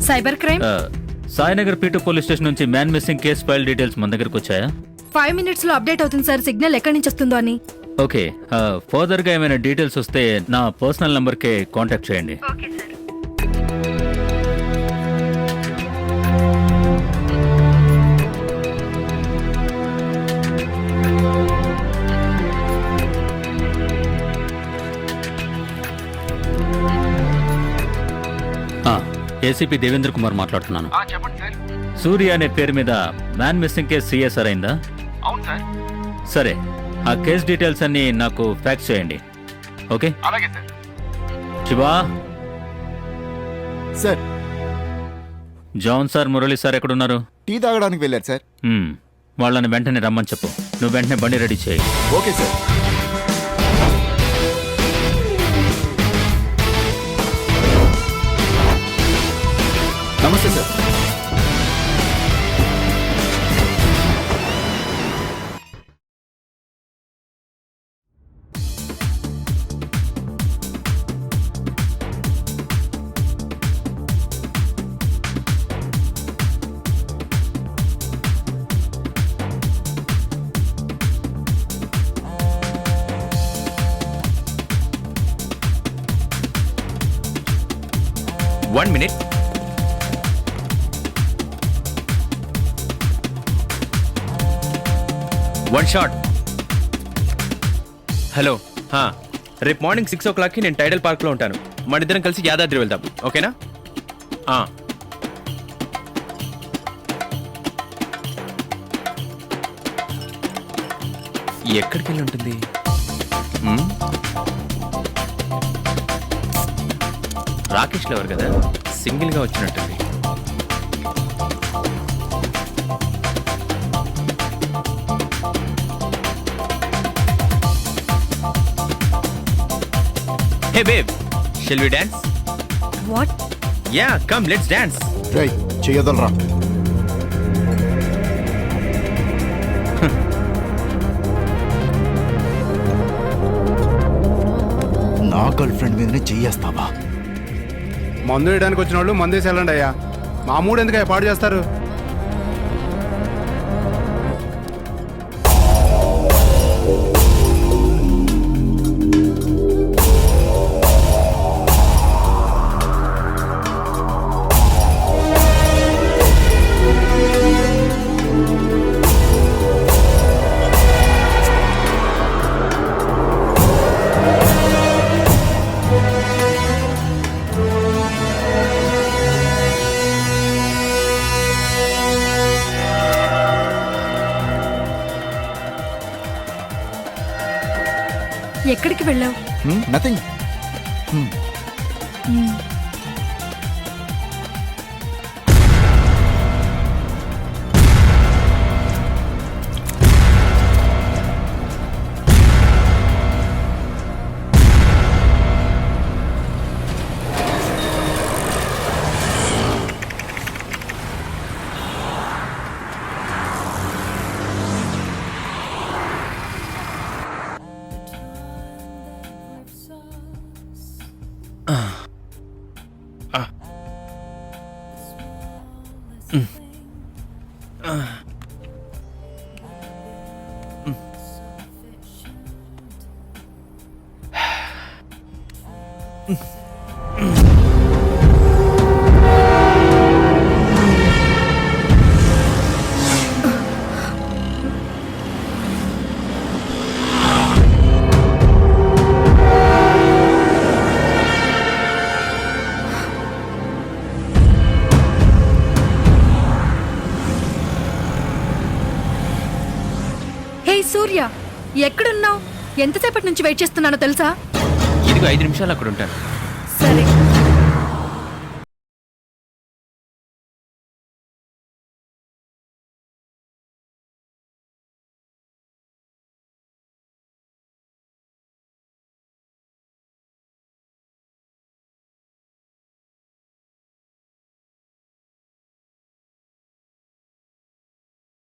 Cyber crime. Sainagar P2 police station నుంచి man missing case file details మన దగ్గరకు వచ్చాయా? 5 minutes లో అప్డేట్ అవుతుంది సార్, సిగ్నల్ ఎక్కడి నుంచి వస్తుందో అని. ఓకే, ఫర్దర్ గా ఏమైనా డీటెయిల్స్ వస్తే నా పర్సనల్ నంబర్కే కాంటాక్ట్ చేయండి. Okay sir. ACP Devendra Kumar మాట్లాడుతున్నాను. సూర్య అనే పేరు మీద మ్యాన్ మిస్సింగ్ కేసు సిఎస్ఆర్ అయిందా? అవును సార్. సరే, ఆ కేస్ డీటెయిల్స్ అన్ని నాకు ఫ్యాక్స్ చేయండి. ఓకే? అలాగే sir. Shiva sir. John sir, Murali sir ఎక్కడున్నారు? టీ తాగడానికి వెళ్ళారు సార్. వాళ్ళని వెంటనే రమ్మని చెప్పు. నువ్వు వెంటనే బండి రెడీ చేయి. Okay sir. నమస్తే sir. One minute. One shot. Hello, రేపు మార్నింగ్ 6 o'clockకి నేను టైడల్ పార్క్లో ఉంటాను. మన ఇద్దరం కలిసి యాదాద్రి వెళ్దాం, ఓకేనా? ఎక్కడికి వెళ్ళి ఉంటుంది? రాకేష్ లవర్ కదా, సింగిల్గా వచ్చినట్టుంది. Hey babe, shall we dance? What? Yeah, come, let's dance. రై చెయ్యదలరా. నా గర్ల్ ఫ్రెండ్ మీదనే చెయ్యేస్తావా? మందు వేయడానికి వచ్చిన వాళ్ళు మందేసి వెళ్ళండి అయ్యా. మా మూడు ఎందుకు పాడు చేస్తారు? ఎక్కడికి వెళ్ళావు? నథింగ్. సూర్య, ఎక్కడున్నావు? ఎంతసేపటి నుంచి వెయిట్ చేస్తున్నానో తెలుసా? ఇదిగో 5 నిమిషాలు అక్కడ ఉంటాను. సరే.